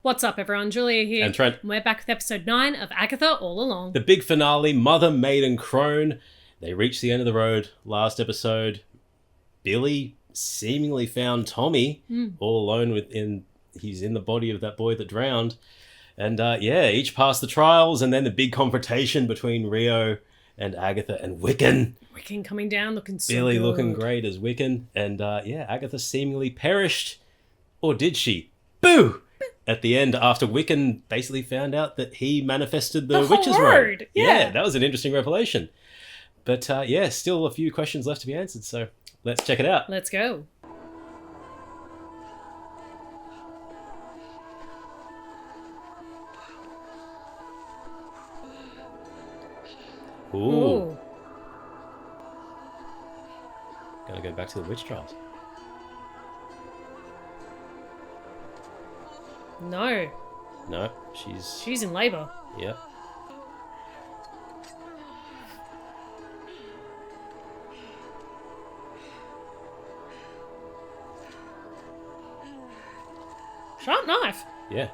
What's up, everyone? Julia here. And Trent. We're back with episode 9 of Agatha All Along. The big finale, Mother Maiden Crone. They reached the end of the road. Last episode, Billy seemingly found Tommy all alone he's in the body of that boy that drowned. And each passed the trials, and then the big confrontation between Rio and Agatha and Wiccan. Wiccan coming down, looking so Billy good. looking great as Wiccan. And Agatha seemingly perished. Or did she? Boo! At the end, after Wiccan basically found out that he manifested the witch's road. Yeah, that was an interesting revelation. But still a few questions left to be answered, so let's check it out. Let's go. Ooh. Gotta go back to the witch trials. No, No, she's in labour. Yep. Sharp knife. Yeah.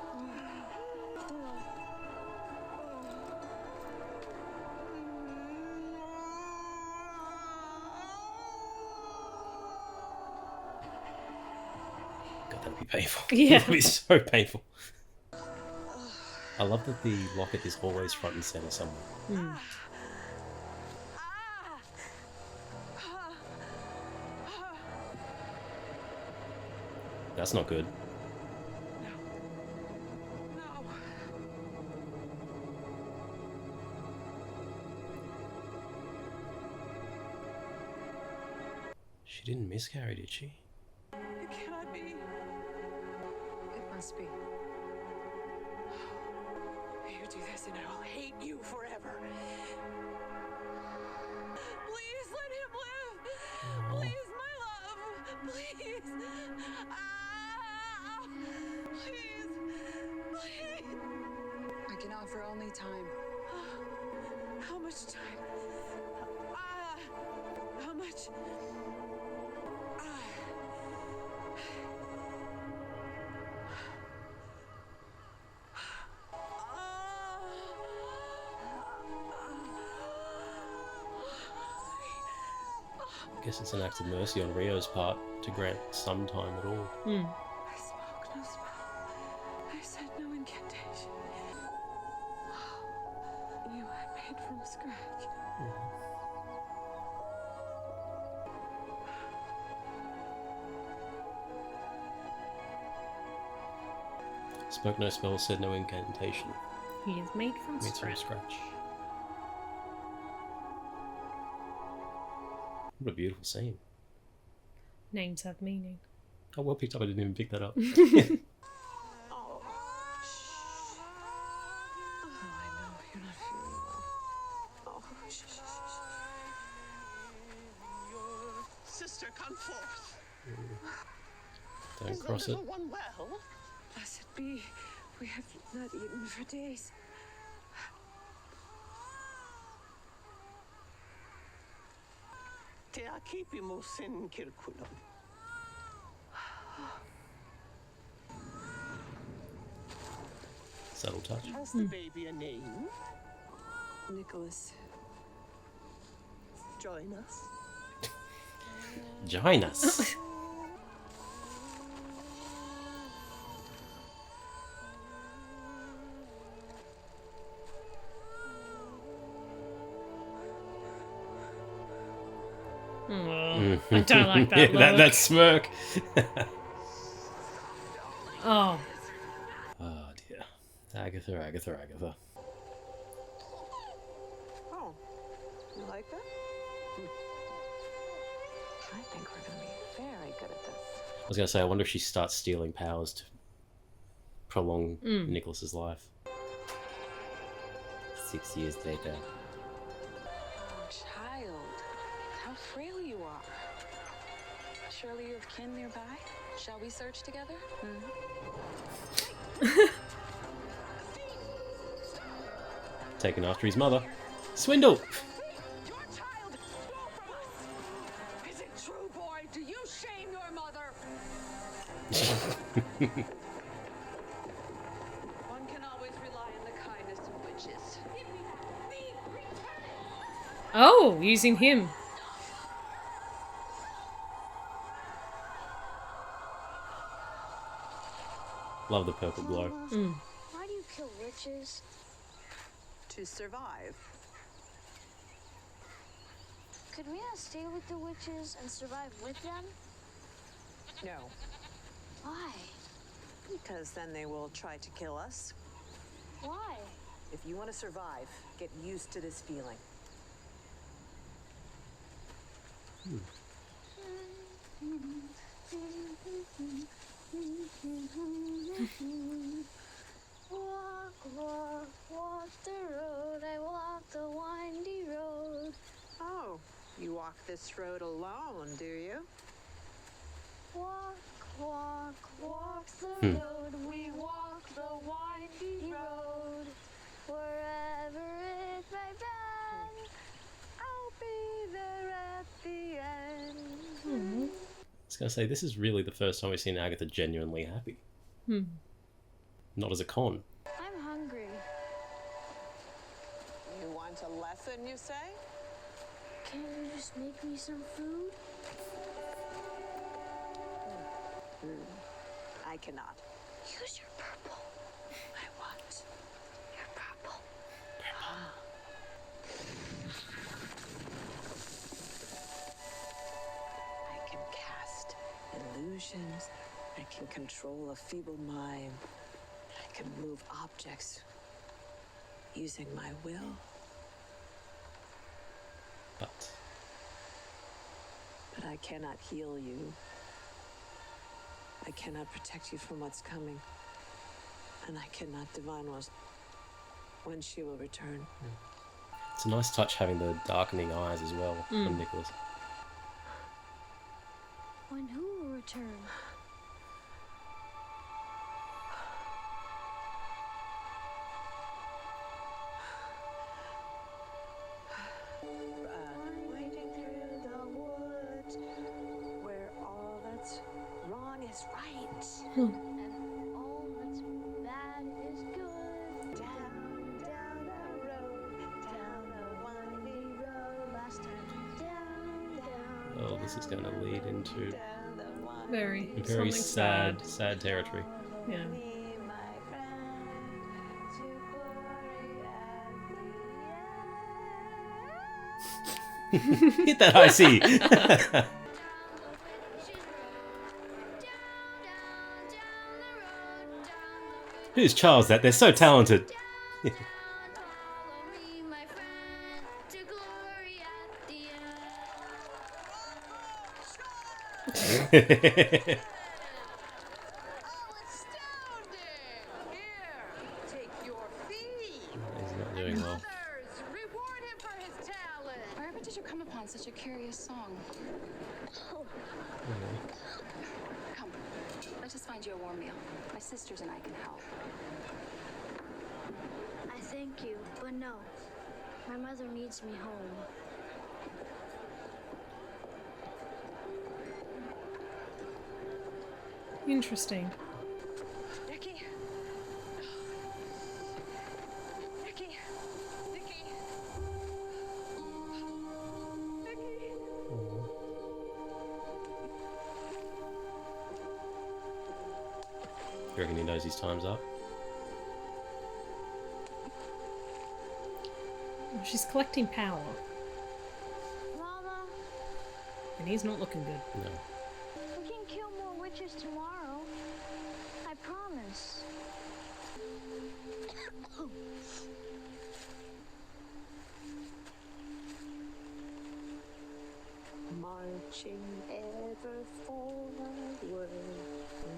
God, that'd be painful. Yeah. That'd be so painful. I love that the locket is always front and center somewhere. That's not good. She didn't miscarry, did she? It cannot be. It must be. You do this and I'll hate you forever. Please let him live. Please, my love. Please. Please. I can offer only time. How much time? How much? I guess it's an act of mercy on Rio's part to grant some time at all. I spoke no spell. I said no incantation. You I made from scratch. Spoke no spell, said no incantation. He is made from Made from scratch. scratch. What a beautiful scene. Names have meaning. Oh, well picked up. I didn't even pick that up. Oh, shh. Oh, I know you're not feeling well. Oh, shh, shh, shh, shh. Sister, come forth. Don't Is cross the it. little one well? Blessed be, we have not eaten for days. Te akipimus in kirkulum. Subtle touch. Has the baby a name? Nicholas. Join us. Join us. Oh, I don't like that look. that smirk. Oh, Oh dear. Agatha. Oh, you like that? I think we're going to be very good at this. I was going to say, I wonder if she starts stealing powers to prolong Nicholas's life. 6 years later. Oh, child, how frail you are. Surely you have kin nearby? Shall we search together? Taken after his mother. Swindle! Your child stole from us! Is it true, boy? Do you shame your mother? Oh, using him. Love the purple glow. Why do you kill witches? To survive. Could we not stay with the witches and survive with them? No, Why? because then they will try to kill us. Why? If you want to survive, get used to this feeling. Walk, walk, walk the road. I walk the windy road. Oh, you walk this road alone, do you? Walk, walk, walk the road. We walk the windy road. Wherever it may bend, I'll be there at the end. I was going to say, this is really the first time we've seen Agatha genuinely happy. Not as a con. I'm hungry. You want a lesson, you say? Can't you just make me some food? I cannot. Use your purple. I want. Your purple. I can cast illusions. I can control a feeble mind. I can move objects using my will. But But I cannot heal you. I cannot protect you from what's coming. And I cannot divine when she will return. it's a nice touch having the darkening eyes as well from Nicholas. When who will return? Winding through the woods, where all that's wrong is right. And all that's bad is good. Down, down the road, down the winding road. Last time. Down, down. Oh, this is going to lead into Down the winding Very, very something sad territory. Yeah. Be my friend to glory at the end. Hit that IC! Down the witch's road. Down the road. Down the Who's Charles that? They're so talented. down, follow me, my friend, to glory at the end. Oh, astounding! Here, take your fee. He's not doing well. Others, reward him for his talent. Wherever did you come upon such a curious song? Come, let's just find you a warm meal. My sisters and I can help. I thank you, but no. My mother needs me home. Interesting. Nikki. Nikki. Nikki. Nikki. You reckon he knows his time's up? She's collecting power, Mama, and he's not looking good. No. we can kill more witches tomorrow. I promise. Marching ever forward,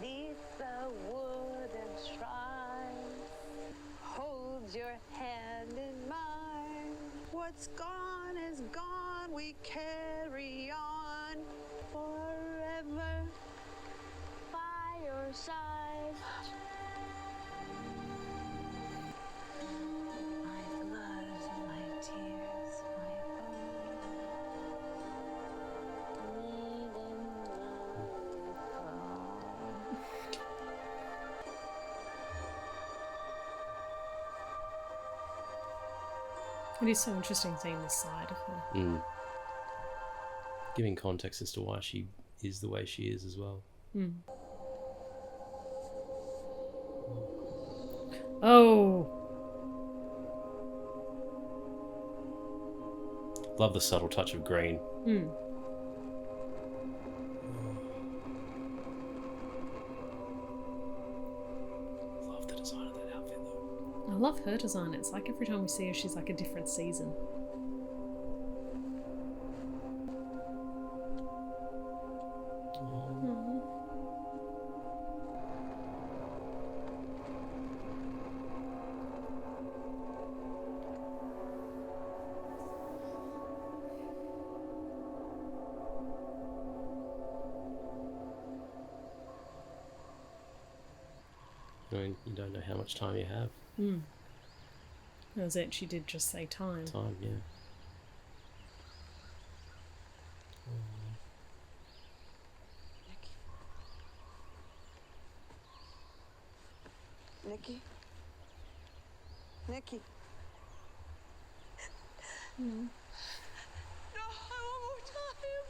neath the wooden shrine. Hold your hand in mine. What's gone is gone. We carry on forever. By your side. My blood, my tears, my Maiden Crone. It is so interesting seeing this side of her. Mm. Giving context as to why she is the way she is as well. Mm. Oh. Love the subtle touch of green. Mm. Love the design of that outfit though. I love her design. It's like every time we see her, she's like a different season. Mm. I mean, you don't know how much time you have. Mm. That was it. She did just say time. Time, yeah. Nikki? Nikki? No, I want more time.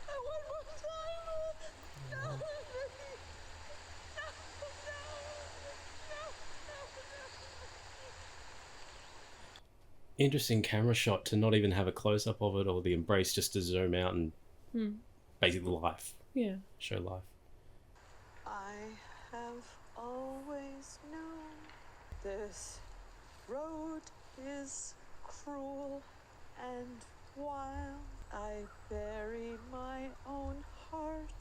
I want more time. No, Nikki. Interesting camera shot to not even have a close up of it or the embrace, just to zoom out and basically life. Yeah. Show life. I have always known this road is cruel, and while I buried my own heart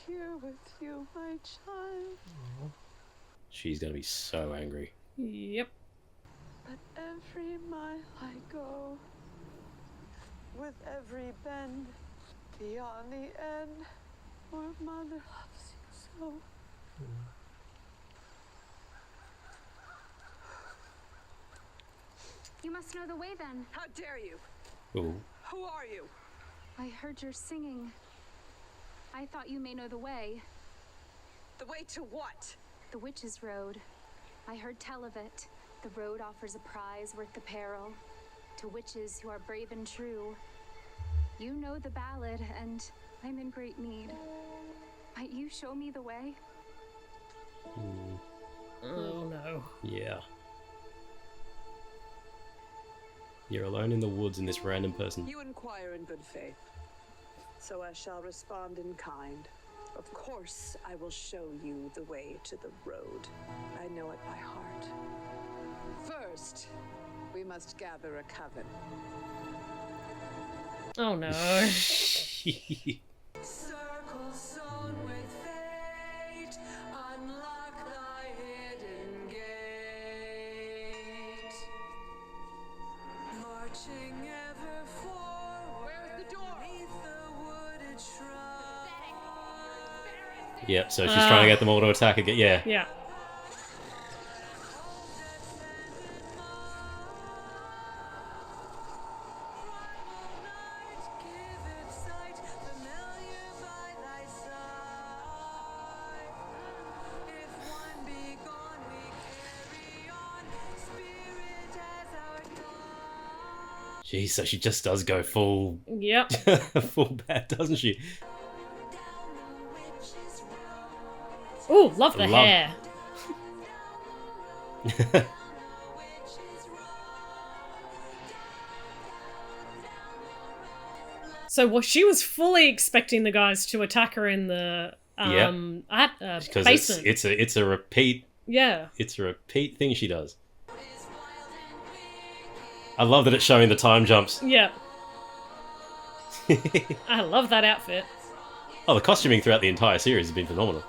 here with you, my child. She's gonna be so angry. Yep. But every mile I go, with every bend beyond the end, where mother loves you so. You must know the way then. How dare you? Ooh. Who are you? I heard your singing. I thought you may know the way. The way to what? The Witch's Road. I heard tell of it. The road offers a prize worth the peril to witches who are brave and true. You know the ballad, and I'm in great need. Might you show me the way? Oh no. Yeah. You're alone in the woods and this random person. You inquire in good faith, so I shall respond in kind. Of course, I will show you the way to the road. I know it by heart. First, we must gather a coven. Oh no. Circle sown with fate, unlock thy hidden gate. Marching ever forward. Where's the door? Beneath the wooded shrub. Yep, so she's trying to get them all to attack again. Yeah. Yeah. Jeez, so she just does go full Yep. full bad, doesn't she? Ooh, love the Love- hair. So she was fully expecting the guys to attack her in the Because basement. it's a repeat Yeah. it's a repeat thing she does. I love that it's showing the time jumps. Yeah. I love that outfit. Oh, the costuming throughout the entire series has been phenomenal.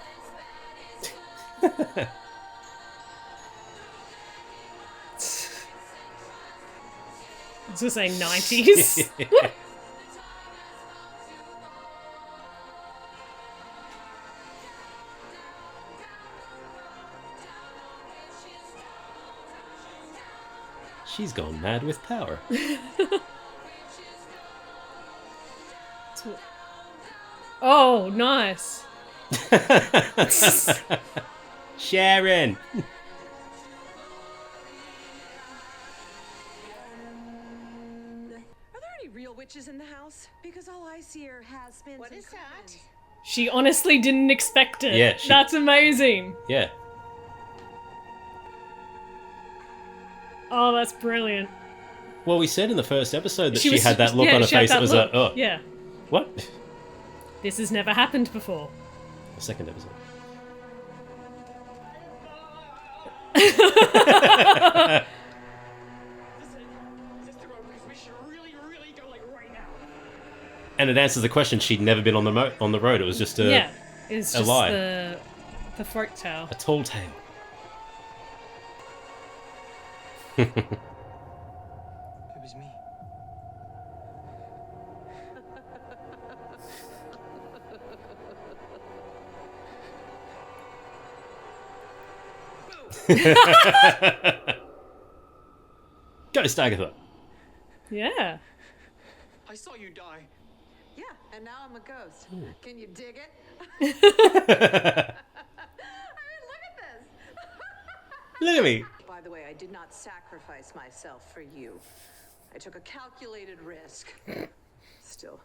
I was gonna say 90s. She's gone mad with power. Oh, nice. Sharon! witches in the house? Because all I see are has-beens. What and is that? covens. She honestly didn't expect it. Yeah, That's amazing. Yeah. Oh, that's brilliant. Well, we said in the first episode that she was- had that look yeah, on her she had face that that was look. oh, Yeah. what? This has never happened before. The second episode. Is this the road? Because we should really, really go, like, right now. And it answers the question. She'd never been on the road. It was just a Yeah. It's a just lie. the folk tale. a tall tale. It was me. Ghost Agatha. Yeah. I saw you die. Yeah, and now I'm a ghost. Can you dig it? Look I mean, look at this. at me. By the way, I did not sacrifice myself for you. I took a calculated risk. Still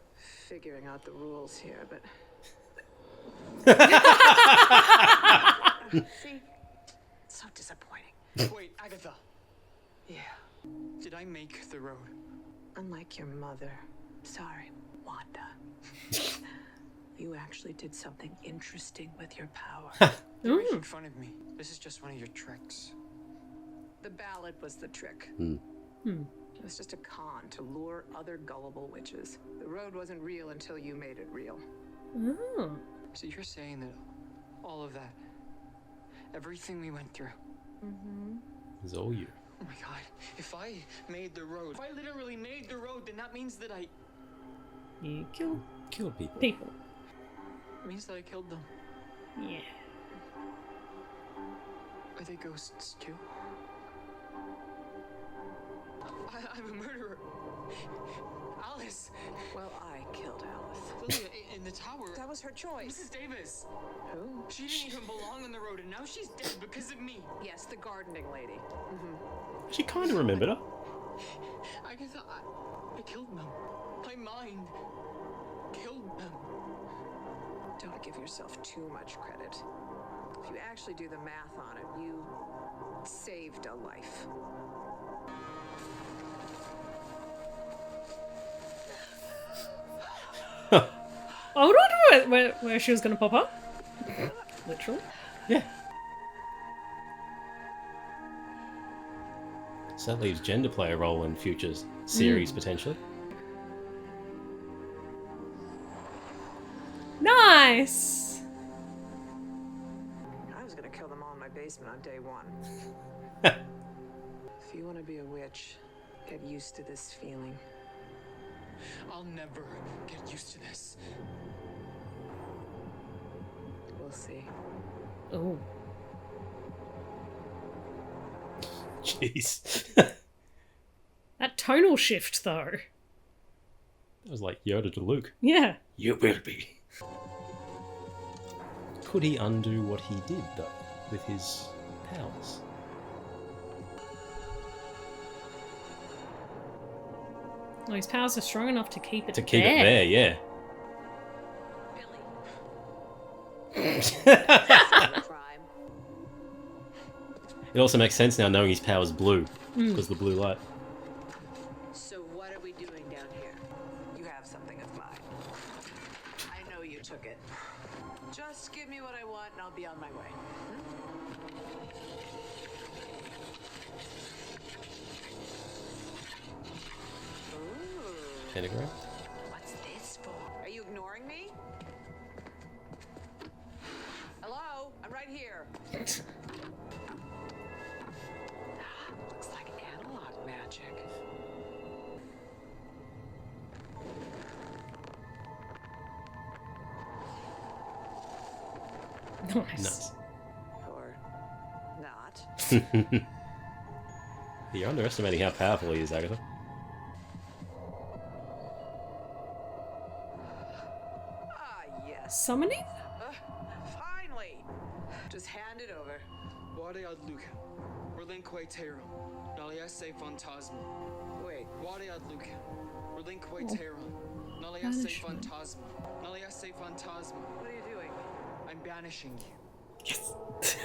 figuring out the rules here, but... See? So disappointing. Wait, Agatha. Yeah. Did I make the road? Unlike your mother. Sorry, Wanda. You actually did something interesting with your power. You're making fun of me. This is just one of your tricks. The ballad was the trick. It was just a con to lure other gullible witches. The road wasn't real until you made it real. Oh. So you're saying that all of that, everything we went through, It was all you. oh my god, if I made the road, if I literally made the road, then that means that You kill Kill people. people. it means that I killed them. Yeah. Are they ghosts too? I'm a murderer. Alice! Well, I killed Alice. Lilia, in the tower. That was her choice. Mrs. Davis. Who? She didn't even belong on the road, and now she's dead because of me. Yes, the gardening lady. She kind of remembered her. Agatha, I killed them. My mind killed them. Don't give yourself too much credit. If you actually do the math on it, you saved a life. I would wonder where she was going to pop up. Literally. Yeah. So that leaves Jen to play a role in future series, potentially. Nice! I was gonna kill them all in my basement on day one. If you want to be a witch, get used to this feeling. I'll never get used to this. We'll see. Oh. Jeez. That tonal shift, though. That was like Yoda to Luke. Yeah. You will be. Could he undo what he did, though, with his powers? Well, his powers are strong enough to keep it To keep there. it there, yeah. Crime. It also makes sense now knowing his power's blue, because the blue light. So what are we doing down here? You have something of mine. I know you took it. Just give me what I want and I'll be on my way. Ooh, Pentagram? what's this for? Are you ignoring me? Hello? I'm right here. Looks like analog magic. Nice. Nuts. Or not. You're underestimating how powerful he is, Agatha. Ah, yes. Summoning? Finally! Just hand it over. Wade ad Luca. Relinque Tero. Naliese Fantasma. Wait, Wade ad Luca. Relinque Terran. Nalia se fantasma. Nalia se fantasma. What are you doing? I'm banishing you. Yes.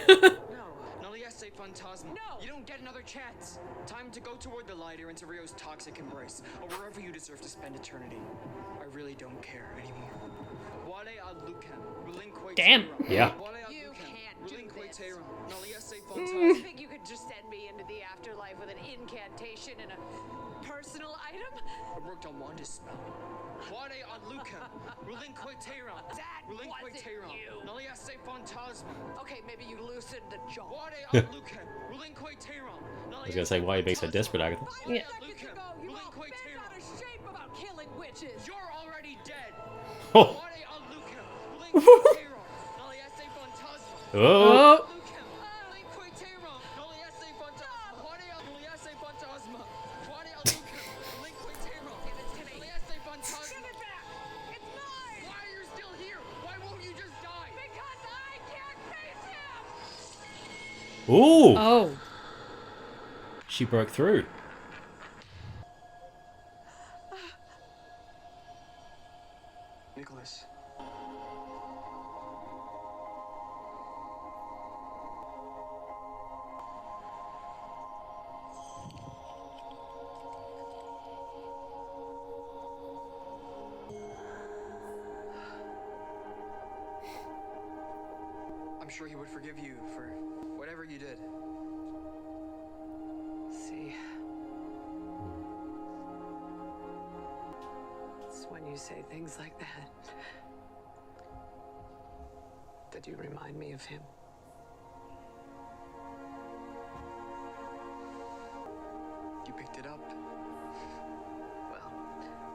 No. Nalia se fantasma. No! You don't get another chance. Time to go toward the light or into Rio's toxic embrace, or wherever you deserve to spend eternity. I really don't care anymore. Wale ad lucem. Relinque Damn. Terran. Yeah. Wale ad You lucem. can't do Relinque this. Terran. Nalia se You fantasma. think you could just send me into the afterlife with an incantation and a personal item? I worked on Wanda's spell. Wale ad lucem. Relinque Terran. That Relinque wasn't Terran. you. Nalia se fantasma. Okay, maybe you loosened the jaw. Wale ad lucem. Relinque Terran. I was going to say, why are you being so desperate, Agatha? 5 Yeah. seconds ago, you all bent out of shape about killing witches. You're already dead. Oh. Wale ad lucem. Relinque Terran. Nalia se fantasma. Oh. Oh. Lucem. Relinque Terran. Nalia se fantasma. Wale ad Nalia se fantasma. Wale ad lucem. Relinque Terran. Give it to me. Nalia se fantasma. Give it back. It's mine. Why are you still here? Why won't you just die? Because I can't face him. Ooh. Oh. She broke through. Nicholas. I'm sure he would forgive you for whatever you did. See. It's when you say things like that that you remind me of him. You picked it up. Well,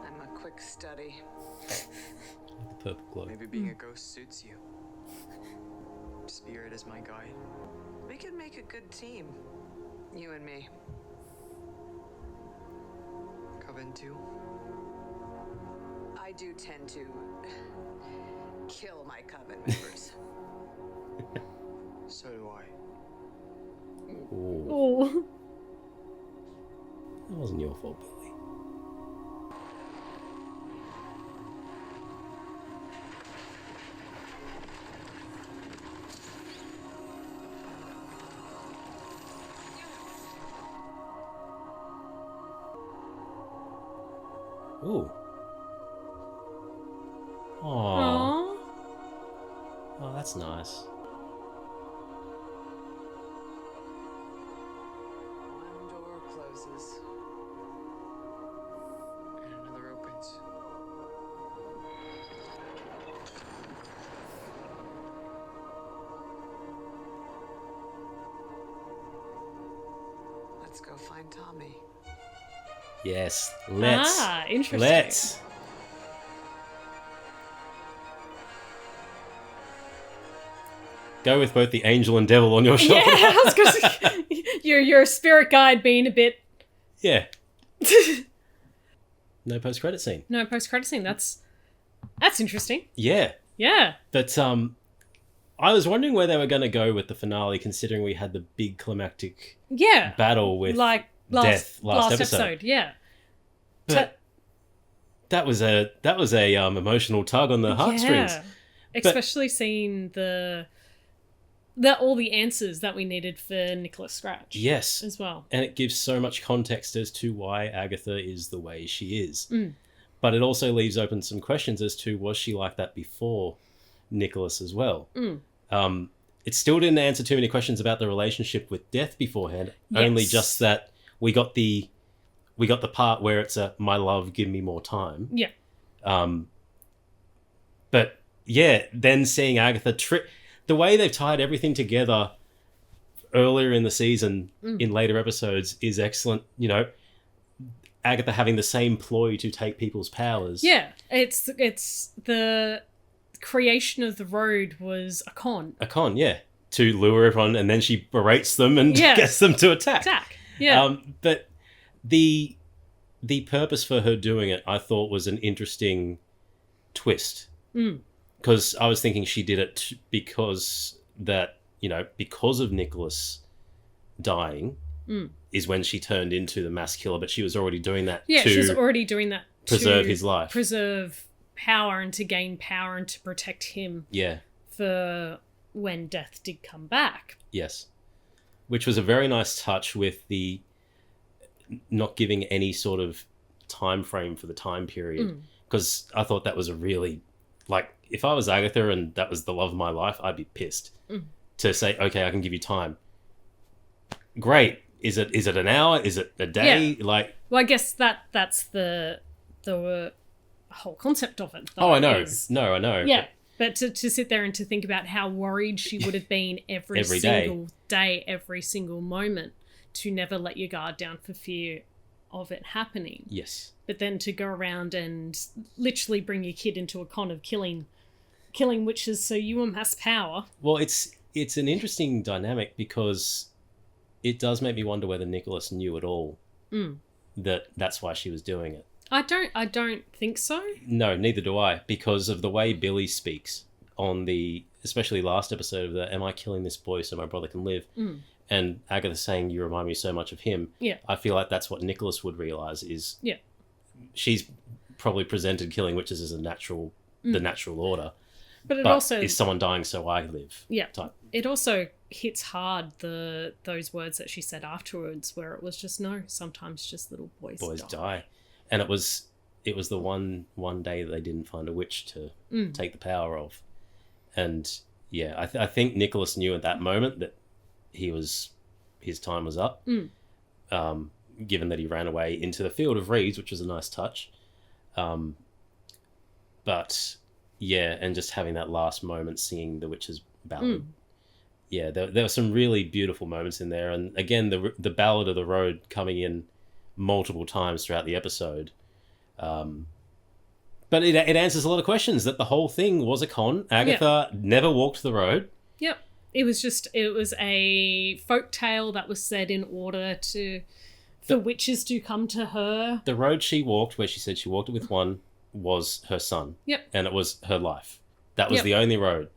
I'm a quick study. Purple glow. Maybe being a ghost suits you. Spirit is my guide. We can make a good team. You and me. Coven too. I do tend to kill my coven members. So do I. Ooh. Oh. That wasn't your fault, Billy. Ooh. Aww. Aww. Oh, that's nice. One door closes. And another opens. Let's go find Tommy. Yes. Let's. Ah, interesting. Let's. Go with both the angel and devil on your shoulder. Yeah, I was gonna say, your spirit guide being a bit. Yeah. No post-credit scene. No post-credit scene. That's interesting. Yeah. Yeah. But I was wondering where they were going to go with the finale, considering we had the big climactic Yeah. battle with Like death last episode. episode. Yeah. But that was a emotional tug on the heartstrings. Yeah. Especially seeing all the answers that we needed for Nicholas Scratch. Yes. As well. And it gives so much context as to why Agatha is the way she is. Mm. But it also leaves open some questions as to, was she like that before Nicholas as well? Mm. It still didn't answer too many questions about the relationship with death beforehand. Yes. Only just that we got the part where it's a my love, give me more time. Yeah. But yeah, then seeing Agatha the way they've tied everything together earlier in the season in later episodes is excellent. You know, Agatha having the same ploy to take people's powers. Yeah. It's the creation of the road was a con. A con, yeah. To lure everyone, and then she berates them and Yeah. gets them to attack. Yeah. But the purpose for her doing it, I thought, was an interesting twist. Because I was thinking she did it because of Nicholas dying, is when she turned into the mass killer, but she was already doing that Yeah, to she was already doing that preserve to his life. preserve power and to gain power and to protect him Yeah. for when death did come back. Yes. Which was a very nice touch with the not giving any sort of time frame for the time period. Because I thought that was a really, like, if I was Agatha and that was the love of my life, I'd be pissed to say, okay, I can give you time. Great. Is it an hour? Is it a day? Yeah. Like, Well, I guess that's the whole concept of it. oh, I know. is- No, I know. Yeah, but to sit there and to think about how worried she would have been every Every day. single day, every single moment, to never let your guard down for fear of it happening. Yes. But then to go around and literally bring your kid into a con of killing witches so you amass power. Well, it's an interesting dynamic because it does make me wonder whether Nicholas knew at all that that's why she was doing it. I don't think so. No, neither do I, because of the way Billy speaks on the, especially last episode of the "Am I killing this boy so my brother can live?" And Agatha saying, "You remind me so much of him." Yeah. I feel like that's what Nicholas would realize is. Yeah. She's probably presented killing witches as the natural order, But it but also is someone dying so I live? Yeah. Type. It also hits hard those words that she said afterwards, where it was just no. Sometimes just little boys Die, and it was the one day that they didn't find a witch to take the power of, and yeah, I think Nicholas knew at that moment that his time was up. Given that he ran away into the field of reeds, which was a nice touch, but yeah, and just having that last moment singing the witch's ballad. Yeah, there were some really beautiful moments in there, and again, the ballad of the road coming in multiple times throughout the episode. But it answers a lot of questions, that the whole thing was a con. Agatha never walked the road. Yep. It was a folk tale that was said in order for witches to come to her. The road she walked, where she said she walked it with one, was her son. Yep. And it was her life. That was Yep. the only road.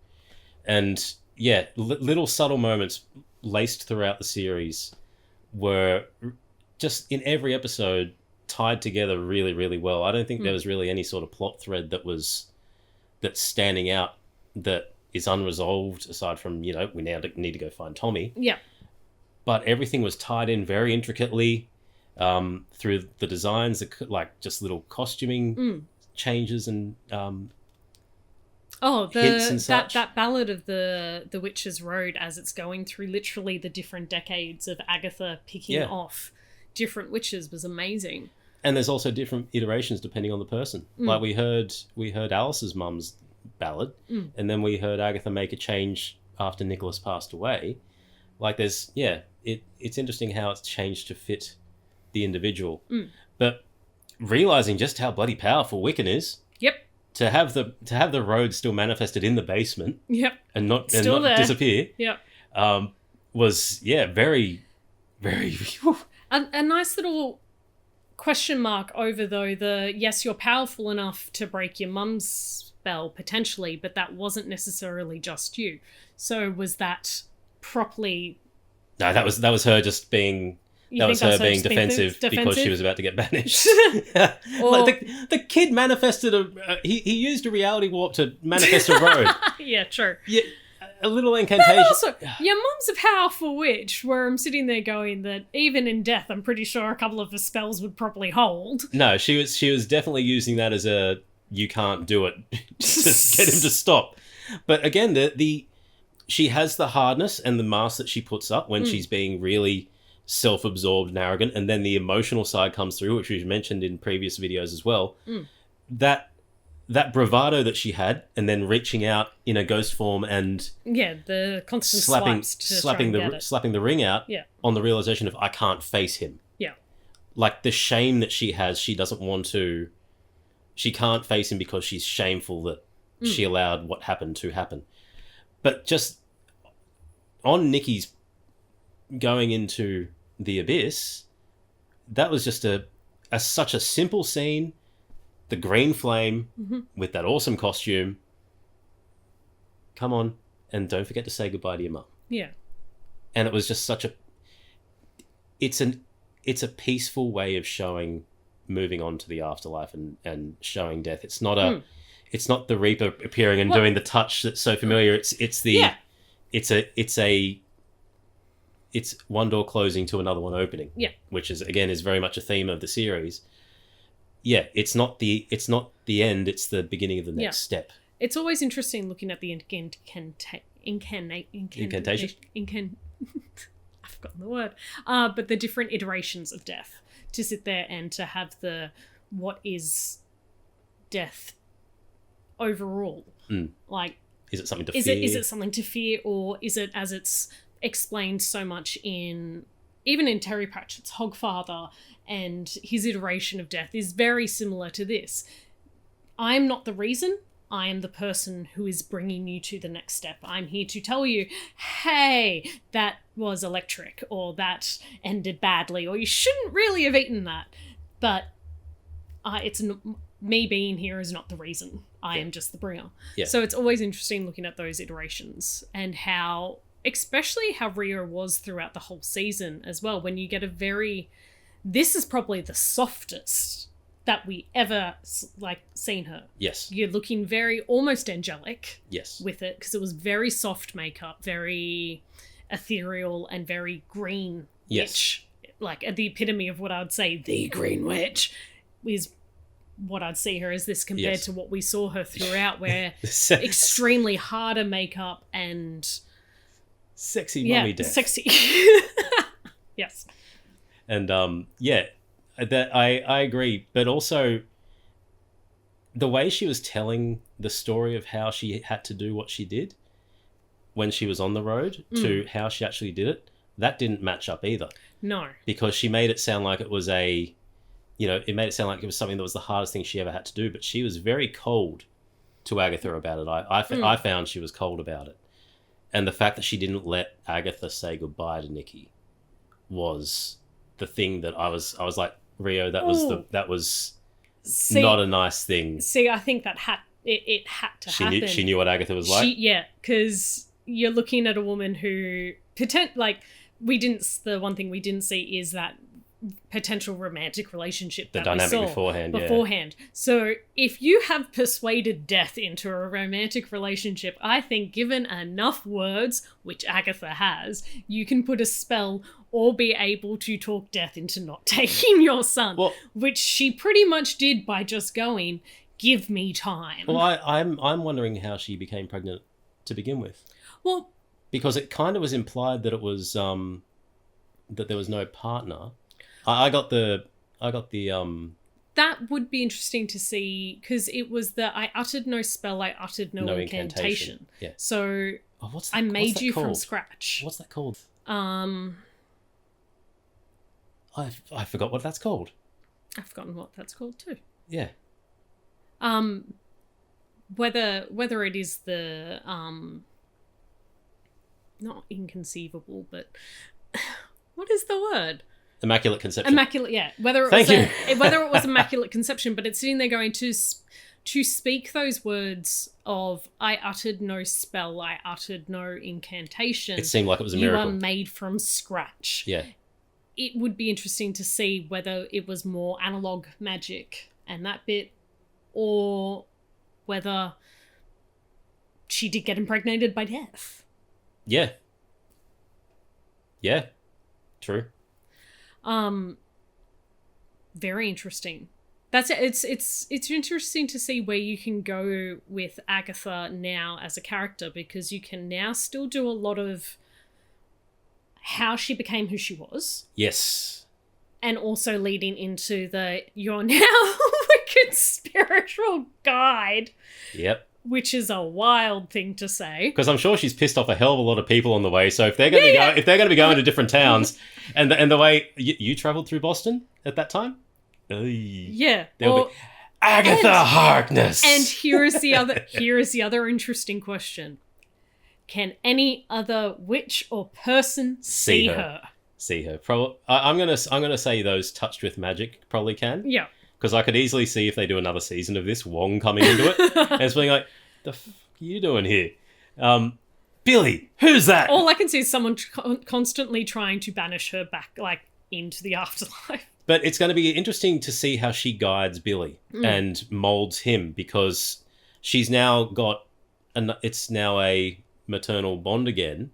And yeah, little subtle moments laced throughout the series were just in every episode tied together really, really well. I don't think there was really any sort of plot thread that's standing out that is unresolved, aside from, we now need to go find Tommy. Yeah. But everything was tied in very intricately through the designs, like just little costuming changes and hints and such. That ballad of the Witch's Road, as it's going through literally the different decades of Agatha picking off different witches, was amazing. And there's also different iterations depending on the person. Like we heard Alice's mum's ballad, and then we heard Agatha make a change after Nicholas passed away. Like there's it's interesting how it's changed to fit the individual. But realizing just how bloody powerful Wiccan is. Yep. To have the road still manifested in the basement. Yep. And not Still there. disappear. Yep. Was very, very. A nice little question mark over, though, yes, you're powerful enough to break your mum's spell potentially, but that wasn't necessarily just you. So was that properly? No, that was her just being. That was her being defensive because she was about to get banished. Like the kid manifested he used a reality warp to manifest a road. Yeah, true. Yeah, a little incantation. But also, your mum's a powerful witch, where I'm sitting there going that even in death, I'm pretty sure a couple of the spells would probably hold. No, she was definitely using that as a you can't do it to get him to stop. But again, she has the hardness and the mask that she puts up when she's being really self-absorbed and arrogant, and then the emotional side comes through, which we've mentioned in previous videos as well. That bravado that she had, and then reaching out in a ghost form and the constant slapping slapping the ring out on the realization of I can't face him. Yeah. Like the shame that she has, she can't face him because she's shameful that she allowed what happened to happen. But just on Nikki's going into the abyss, that was just such a simple scene. The green flame with that awesome costume. Come on, and don't forget to say goodbye to your mum. Yeah. And it was just it's a peaceful way of showing moving on to the afterlife and showing death. It's not it's not the Reaper appearing and doing the touch that's so familiar. It's one door closing to another one opening. Yeah. Which is very much a theme of the series. Yeah, it's not the end, it's the beginning of the next step. It's always interesting looking at the Incantation? I've forgotten the word. But the different iterations of death. To sit there and to have what is death overall. Like, is it something to fear? fear? Is it something to fear, or is it, as it's explained so much even in Terry Pratchett's Hogfather, and his iteration of death is very similar to this. I am not the reason. I am the person who is bringing you to the next step. I'm here to tell you, hey, that was electric, or that ended badly, or you shouldn't really have eaten that. But me being here is not the reason. I am just the bringer. Yeah. So it's always interesting looking at those iterations and especially how Rio was throughout the whole season as well, when you get this is probably the softest that we ever seen her. Yes. You're looking very almost angelic. Yes. With it, because it was very soft makeup, very ethereal, and very green witch. Like the epitome of what I would say the green witch is what I'd see her as this compared to what we saw her throughout, where extremely harder makeup and sexy mummy death. Sexy. Yes. And that I agree, but also the way she was telling the story of how she had to do what she did when she was on the road to how she actually did it, that didn't match up either. No. Because she made it sound like it was it made it sound like it was something that was the hardest thing she ever had to do, but she was very cold to Agatha about it. I found she was cold about it. And the fact that she didn't let Agatha say goodbye to Nikki was the thing that I was like, Rio, that was not a nice thing. See, I think that it had to happen. She knew what Agatha was like? Because you're looking at a woman who the one thing we didn't see is that potential romantic relationship that dynamic we saw beforehand. So if you have persuaded death into a romantic relationship, I think given enough words, which Agatha has, you can put a spell or be able to talk death into not taking your son, which she pretty much did by just going, give me time. Well, I'm wondering how she became pregnant to begin with. Well, because it kind of was implied that it was that there was no partner. I got the that would be interesting to see, because it was I uttered no spell, I uttered no incantation. Yeah. So I made you from scratch. What's that called? I forgot what that's called. I've forgotten what that's called too. Yeah. Whether it is the not inconceivable, but what is the word? Immaculate conception. Yeah. Whether it was immaculate conception, but it's sitting there going to speak those words of I uttered no spell, I uttered no incantation. It seemed like it was a miracle. You are made from scratch. Yeah. It would be interesting to see whether it was more analog magic and that bit, or whether she did get impregnated by death. Yeah. Yeah. True. Very interesting. That's it. It's interesting to see where you can go with Agatha now as a character, because you can now still do a lot of how she became who she was. Yes. And also leading into you're now wicked spiritual guide. Yep. Which is a wild thing to say. Because I'm sure she's pissed off a hell of a lot of people on the way. So if they're going to be going to different towns, and the way you travelled through Boston at that time, yeah, there'll be Agatha Harkness. And here is the other interesting question: can any other witch or person see her? See her? Probably. I'm gonna say those touched with magic probably can. Yeah. Because I could easily see if they do another season of this, Wong coming into it and it's being like, the f*** are you doing here? Billy, who's that? All I can see is someone constantly trying to banish her back, like, into the afterlife. But it's going to be interesting to see how she guides Billy and molds him, because she's now got it's now a maternal bond again.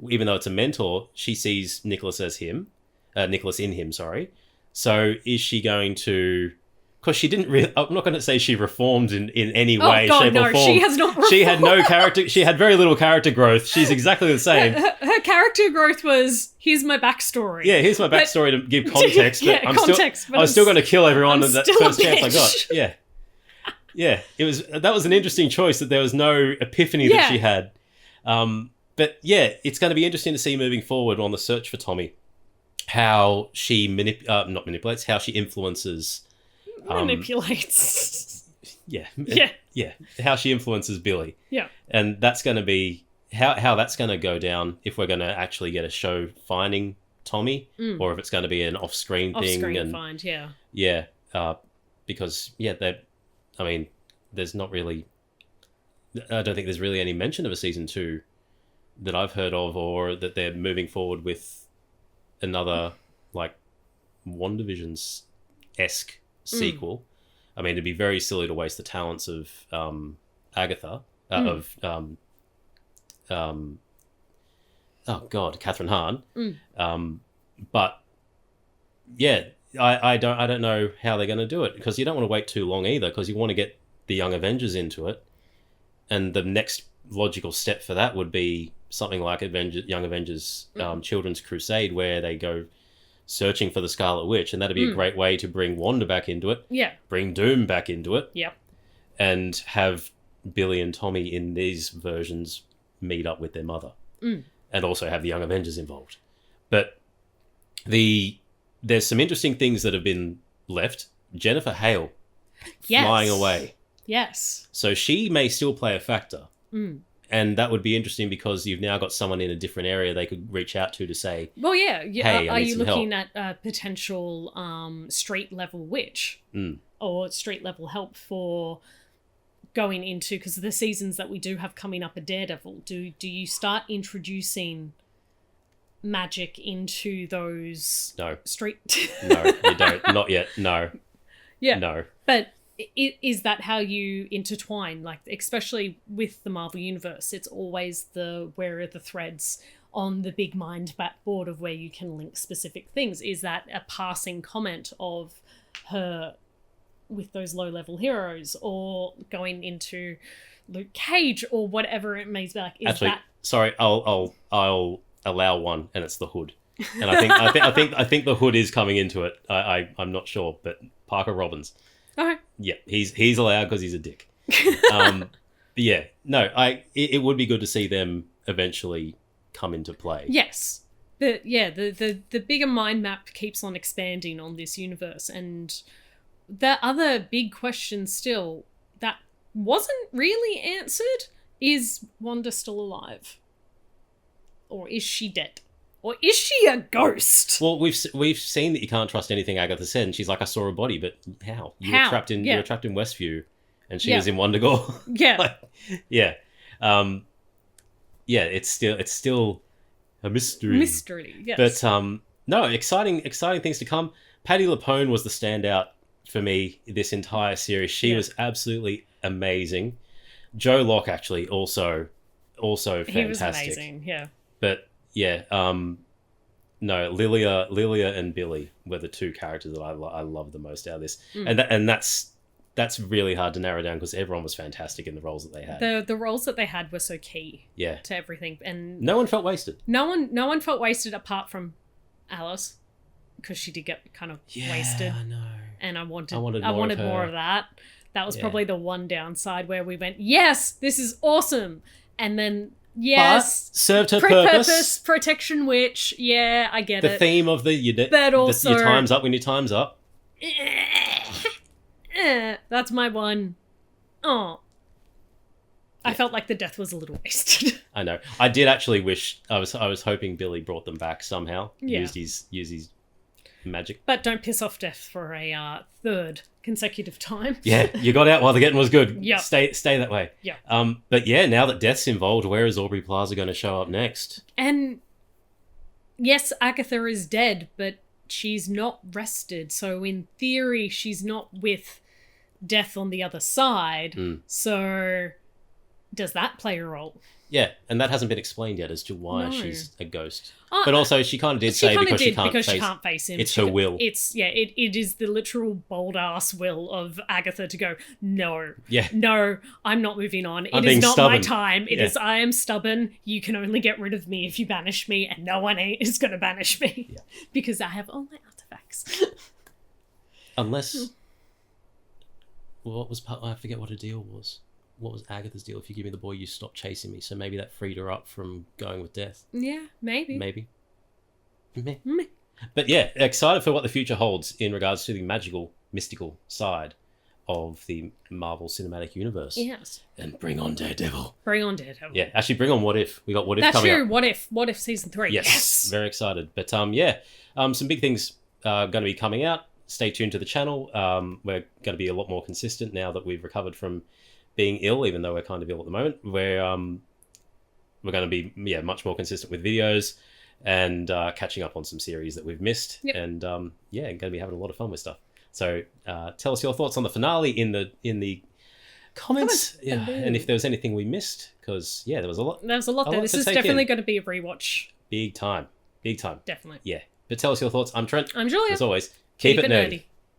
Even though it's a mentor, she sees Nicholas as him, Nicholas in him. Sorry. So is she going to? Because she didn't really. I'm not going to say she reformed in any way, shape, or form. She has not reformed. She had no character. She had very little character growth. She's exactly the same. Her character growth was, here's my backstory. Yeah, here's my backstory to give context. Yeah, but context. I was still going to kill everyone in that still first a chance I bitch. got. Yeah. Yeah, that was an interesting choice, that there was no epiphany that she had. But yeah, it's going to be interesting to see moving forward on the search for Tommy, how she not manipulates, how she influences. Manipulates. Yeah. Yeah. Yeah. How she influences Billy. Yeah. And that's going to be how that's going to go down, if we're going to actually get a show finding Tommy, or if it's going to be an off-screen thing. Off-screen find, yeah. Yeah. Because, there's not really... I don't think there's really any mention of a season 2 that I've heard of, or that they're moving forward with another, like, WandaVision's-esque sequel. I mean, it'd be very silly to waste the talents of Agatha, Catherine Hahn. But yeah, I don't know how they're going to do it, because you don't want to wait too long either, because you want to get the Young Avengers into it, and the next logical step for that would be something like Young Avengers Children's Crusade, where they go searching for the Scarlet Witch, and that'd be a great way to bring Wanda back into it. Yeah. Bring Doom back into it. Yep. And have Billy and Tommy in these versions meet up with their mother. And also have the Young Avengers involved. But there's some interesting things that have been left. Jennifer Hale flying away. Yes. So she may still play a factor. And that would be interesting, because you've now got someone in a different area they could reach out to say, well, yeah. Hey, are you looking help. at a potential street-level witch or street-level help for going into... Because the seasons that we do have coming up are Daredevil. Do you start introducing magic into those street... No, you don't. Not yet. No. Yeah. No. But... Is that how you intertwine? Like, especially with the Marvel Universe, it's always where are the threads on the big mind map board of where you can link specific things. Is that a passing comment of her with those low-level heroes, or going into Luke Cage, or whatever it may be? Like, sorry, I'll allow one, and it's the Hood. And I think the Hood is coming into it. I'm not sure, but Parker Robbins. Okay. Yeah, he's allowed because he's a dick. Yeah, no, it would be good to see them eventually come into play. Yes. The bigger mind map keeps on expanding on this universe, and the other big question still that wasn't really answered is Wanda still alive? Or is she dead? Or is she a ghost? Well, we've seen that you can't trust anything Agatha said, and she's like, I saw a body, but how? You were trapped in Westview, and she was in Wondergore. Yeah. Yeah. It's still a mystery. Mystery, yes. But no, exciting things to come. Patti LuPone was the standout for me this entire series. She was absolutely amazing. Joe Locke actually also fantastic. He was amazing, yeah. But yeah, no, Lilia and Billy were the two characters that I love the most out of this, and that's really hard to narrow down, because everyone was fantastic in the roles that they had. The roles that they had were so key, to everything, and no one felt wasted. No one felt wasted apart from Alice, because she did get kind of wasted. I know. And I wanted more of that. That was probably the one downside where we went, yes, this is awesome, and then. Yes, but served her purpose. Protection witch. Yeah, I get it. The theme of your time's up when your time's up. That's my one. Oh, I felt like the death was a little wasted. I know. I did actually wish I was hoping Billy brought them back somehow. Yeah. Used his magic. But don't piss off Death for a third consecutive time. Yeah, you got out while the getting was good. Yeah. Stay that way. Yeah. But yeah, now that Death's involved, where is Aubrey Plaza going to show up next? And yes, Agatha is dead, but she's not rested. So in theory, she's not with death on the other side. So does that play a role? Yeah, and that hasn't been explained yet as to why No. she's a ghost. But also, she kind of did say because she can't face him. It's her will. It is the literal bold ass will of Agatha to go, no, Yeah. no, I'm not moving on. I'm It is being not stubborn. my time. It Yeah. is, I am stubborn. You can only get rid of me if you banish me, and no one is going to banish me Yeah. because I have all my artifacts. Unless... What was part... I forget what her deal was. What was Agatha's deal? If you give me the boy, you stop chasing me. So maybe that freed her up from going with death. Yeah, maybe. Maybe. Meh. Meh. But yeah, excited for what the future holds in regards to the mystical side of the Marvel Cinematic Universe. Yes. And bring on Daredevil. Bring on Daredevil. Yeah, actually bring on What If. We got What If That's coming true. up. What if season 3? Yes. Very excited. But some big things going to be coming out. Stay tuned to the channel. We're going to be a lot more consistent now that we've recovered from being ill, even though we're kind of ill at the moment. We're going to be much more consistent with videos and catching up on some series that we've missed. Yep. And going to be having a lot of fun with stuff. So tell us your thoughts on the finale in the comments. Yeah, and if there was anything we missed, because there was a lot. There's a lot there. This to is take definitely in. going to be a rewatch. Big time. Definitely. Yeah. But tell us your thoughts. I'm Trent. I'm Julia. As always, keep it nerdy.